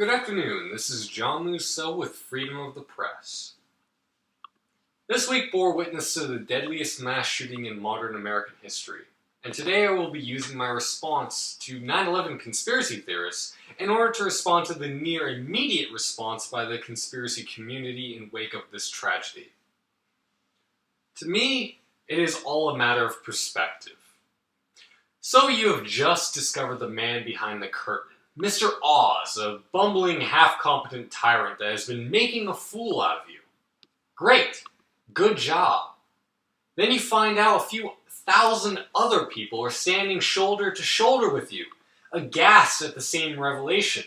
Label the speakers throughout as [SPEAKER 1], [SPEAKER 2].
[SPEAKER 1] Good afternoon, this is John Musso with Freedom of the Press. This week bore witness to the deadliest mass shooting in modern American history, and today I will be using my response to 9/11 conspiracy theorists in order to respond to the near immediate response by the conspiracy community in wake of this tragedy. To me, it is all a matter of perspective. So you have just discovered the man behind the curtain. Mr. Oz, a bumbling, half-competent tyrant that has been making a fool out of you. Great. Good job. Then you find out a few thousand other people are standing shoulder to shoulder with you, aghast at the same revelation.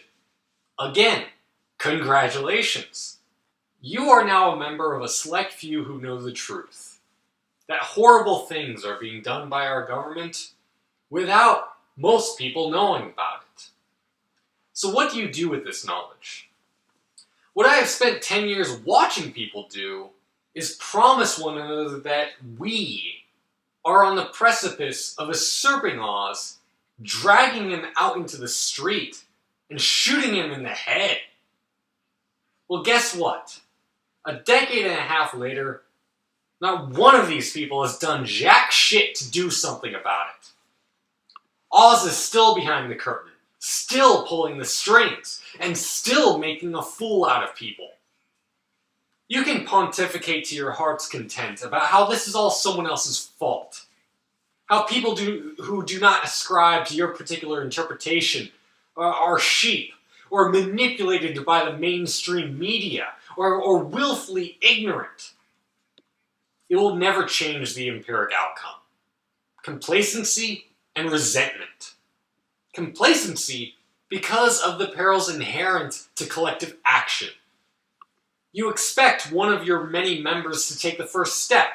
[SPEAKER 1] Again, congratulations. You are now a member of a select few who know the truth. That horrible things are being done by our government without most people knowing about it. So what do you do with this knowledge? What I have spent 10 years watching people do is promise one another that we are on the precipice of usurping Oz, dragging him out into the street, and shooting him in the head. Well, guess what? A decade and a half later, not one of these people has done jack shit to do something about it. Oz is still behind the curtain, still pulling the strings, and still making a fool out of people. You can pontificate to your heart's content about how this is all someone else's fault. How people who do not ascribe to your particular interpretation are sheep, or manipulated by the mainstream media, or willfully ignorant. It will never change the empiric outcome. Complacency and resentment. Complacency because of the perils inherent to collective action. You expect one of your many members to take the first step,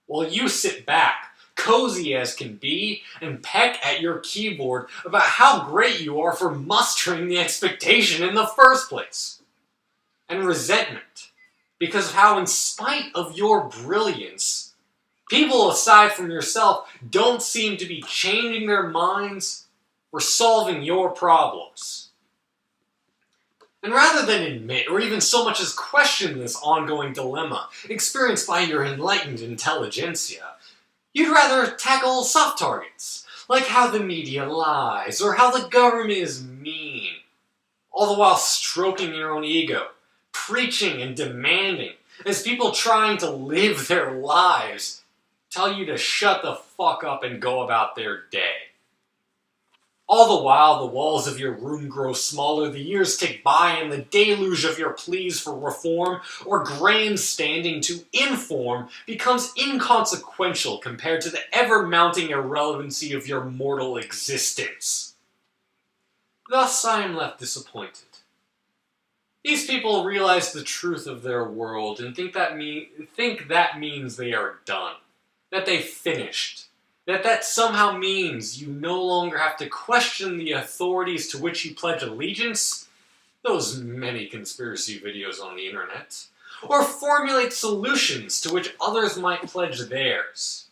[SPEAKER 1] while you sit back, cozy as can be, and peck at your keyboard about how great you are for mustering the expectation in the first place. And resentment, because of how in spite of your brilliance, people aside from yourself don't seem to be changing their minds or solving your problems. And rather than admit, or even so much as question this ongoing dilemma experienced by your enlightened intelligentsia, you'd rather tackle soft targets, like how the media lies, or how the government is mean, all the while stroking your own ego, preaching and demanding, as people trying to live their lives tell you to shut the fuck up and go about their day. All the while, the walls of your room grow smaller, the years tick by, and the deluge of your pleas for reform or grandstanding to inform becomes inconsequential compared to the ever-mounting irrelevancy of your mortal existence. Thus, I am left disappointed. These people realize the truth of their world and think that means they are done, that they finished. That somehow means you no longer have to question the authorities to which you pledge allegiance, those many conspiracy videos on the internet, or formulate solutions to which others might pledge theirs.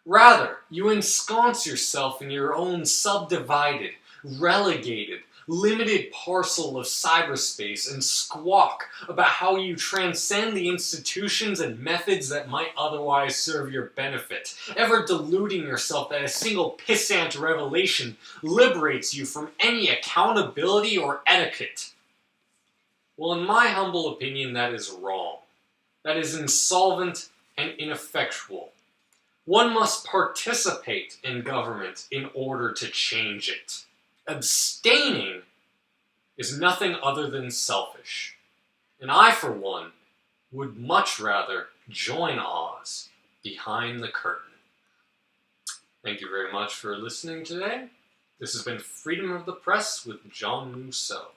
[SPEAKER 1] Rather, you ensconce yourself in your own subdivided, relegated, limited parcel of cyberspace and squawk about how you transcend the institutions and methods that might otherwise serve your benefit, ever deluding yourself that a single pissant revelation liberates you from any accountability or etiquette. Well, in my humble opinion, that is wrong. That is insolvent and ineffectual. One must participate in government in order to change it. Abstaining is nothing other than selfish. And I, for one, would much rather join Oz behind the curtain. Thank you very much for listening today. This has been Freedom of the Press with John Musso.